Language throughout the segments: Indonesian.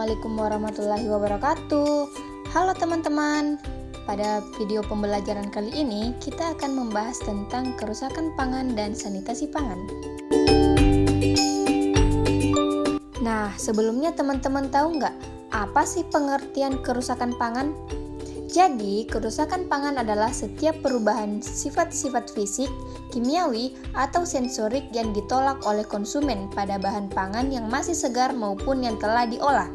Assalamualaikum warahmatullahi wabarakatuh. Halo teman-teman. Pada video pembelajaran kali ini kita akan membahas tentang kerusakan pangan dan sanitasi pangan. Nah, sebelumnya teman-teman tahu nggak apa sih pengertian kerusakan pangan? Jadi, kerusakan pangan adalah setiap perubahan sifat-sifat fisik, kimiawi, atau sensorik yang ditolak oleh konsumen pada bahan pangan yang masih segar maupun yang telah diolah.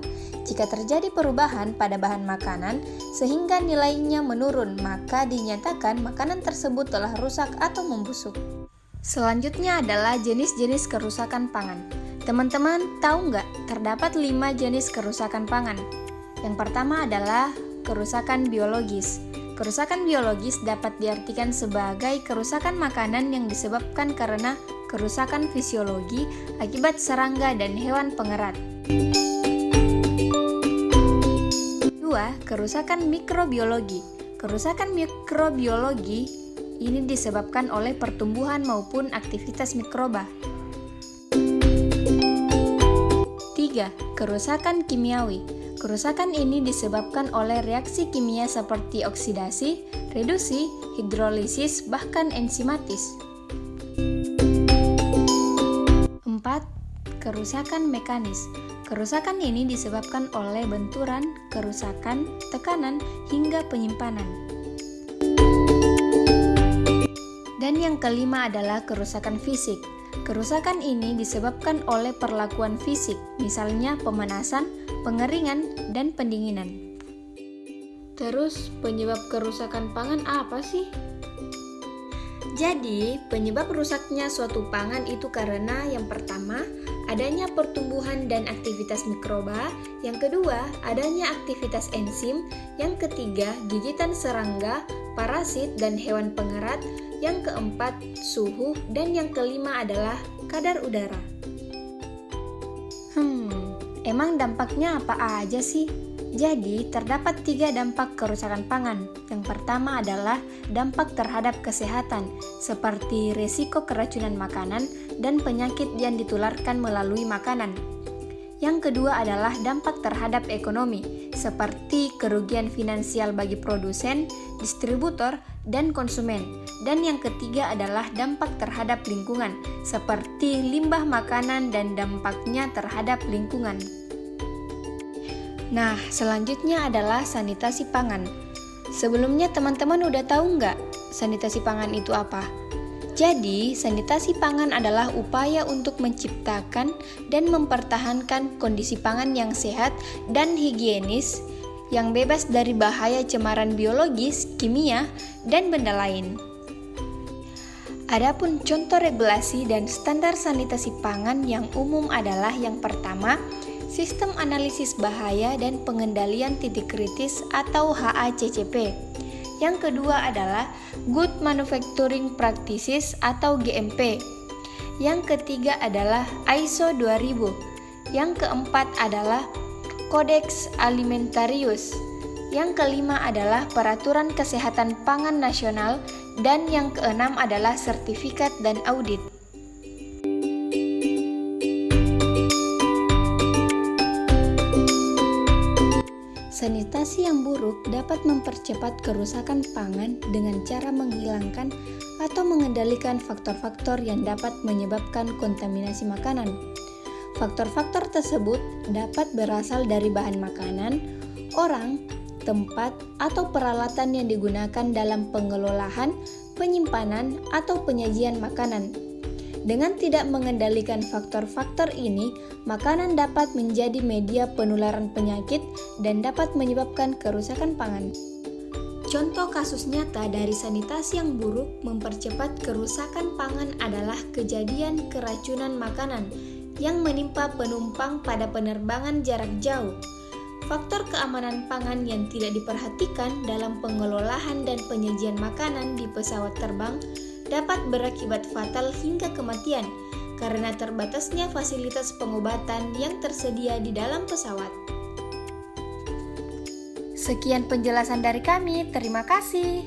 Jika terjadi perubahan pada bahan makanan sehingga nilainya menurun, maka dinyatakan makanan tersebut telah rusak atau membusuk. Selanjutnya adalah jenis-jenis kerusakan pangan. Teman-teman tahu nggak terdapat 5 jenis kerusakan pangan? Yang pertama adalah kerusakan biologis. Kerusakan biologis dapat diartikan sebagai kerusakan makanan yang disebabkan karena kerusakan fisiologi akibat serangga dan hewan pengerat. Kedua, kerusakan mikrobiologi. Kerusakan mikrobiologi ini disebabkan oleh pertumbuhan maupun aktivitas mikroba. 3. Kerusakan kimiawi. Kerusakan ini disebabkan oleh reaksi kimia seperti oksidasi, reduksi, hidrolisis, bahkan enzimatis. 4. Kerusakan mekanis. Kerusakan ini disebabkan oleh benturan, kerusakan, tekanan, hingga penyimpanan. Dan yang kelima adalah kerusakan fisik. Kerusakan ini disebabkan oleh perlakuan fisik, misalnya pemanasan, pengeringan, dan pendinginan. Terus, penyebab kerusakan pangan apa sih? Jadi, penyebab rusaknya suatu pangan itu karena yang pertama, adanya pertumbuhan dan aktivitas mikroba, yang kedua, adanya aktivitas enzim, yang ketiga, gigitan serangga, parasit, dan hewan pengerat, yang keempat, suhu, dan yang kelima adalah kadar udara. Emang dampaknya apa aja sih? Jadi, terdapat 3 dampak kerusakan pangan. Yang pertama adalah dampak terhadap kesehatan, seperti risiko keracunan makanan dan penyakit yang ditularkan melalui makanan. Yang kedua adalah dampak terhadap ekonomi, seperti kerugian finansial bagi produsen, distributor, dan konsumen. Dan yang ketiga adalah dampak terhadap lingkungan, seperti limbah makanan dan dampaknya terhadap lingkungan. Nah, selanjutnya adalah sanitasi pangan. Sebelumnya teman-teman udah tahu nggak sanitasi pangan itu apa? Jadi, sanitasi pangan adalah upaya untuk menciptakan dan mempertahankan kondisi pangan yang sehat dan higienis, yang bebas dari bahaya cemaran biologis, kimia, dan benda lain. Adapun contoh regulasi dan standar sanitasi pangan yang umum adalah yang pertama, Sistem Analisis Bahaya dan Pengendalian Titik Kritis atau HACCP. Yang kedua adalah Good Manufacturing Practices atau GMP. Yang ketiga adalah ISO 2000. Yang keempat adalah Codex Alimentarius. Yang kelima adalah Peraturan Kesehatan Pangan Nasional. Dan yang keenam adalah sertifikat dan audit. Sanitasi yang buruk dapat mempercepat kerusakan pangan dengan cara menghilangkan atau mengendalikan faktor-faktor yang dapat menyebabkan kontaminasi makanan. Faktor-faktor tersebut dapat berasal dari bahan makanan, orang, tempat, atau peralatan yang digunakan dalam pengelolaan, penyimpanan, atau penyajian makanan. Dengan tidak mengendalikan faktor-faktor ini, makanan dapat menjadi media penularan penyakit dan dapat menyebabkan kerusakan pangan. Contoh kasus nyata dari sanitasi yang buruk mempercepat kerusakan pangan adalah kejadian keracunan makanan yang menimpa penumpang pada penerbangan jarak jauh. Faktor keamanan pangan yang tidak diperhatikan dalam pengelolaan dan penyajian makanan di pesawat terbang dapat berakibat fatal hingga kematian karena terbatasnya fasilitas pengobatan yang tersedia di dalam pesawat. Sekian penjelasan dari kami, terima kasih.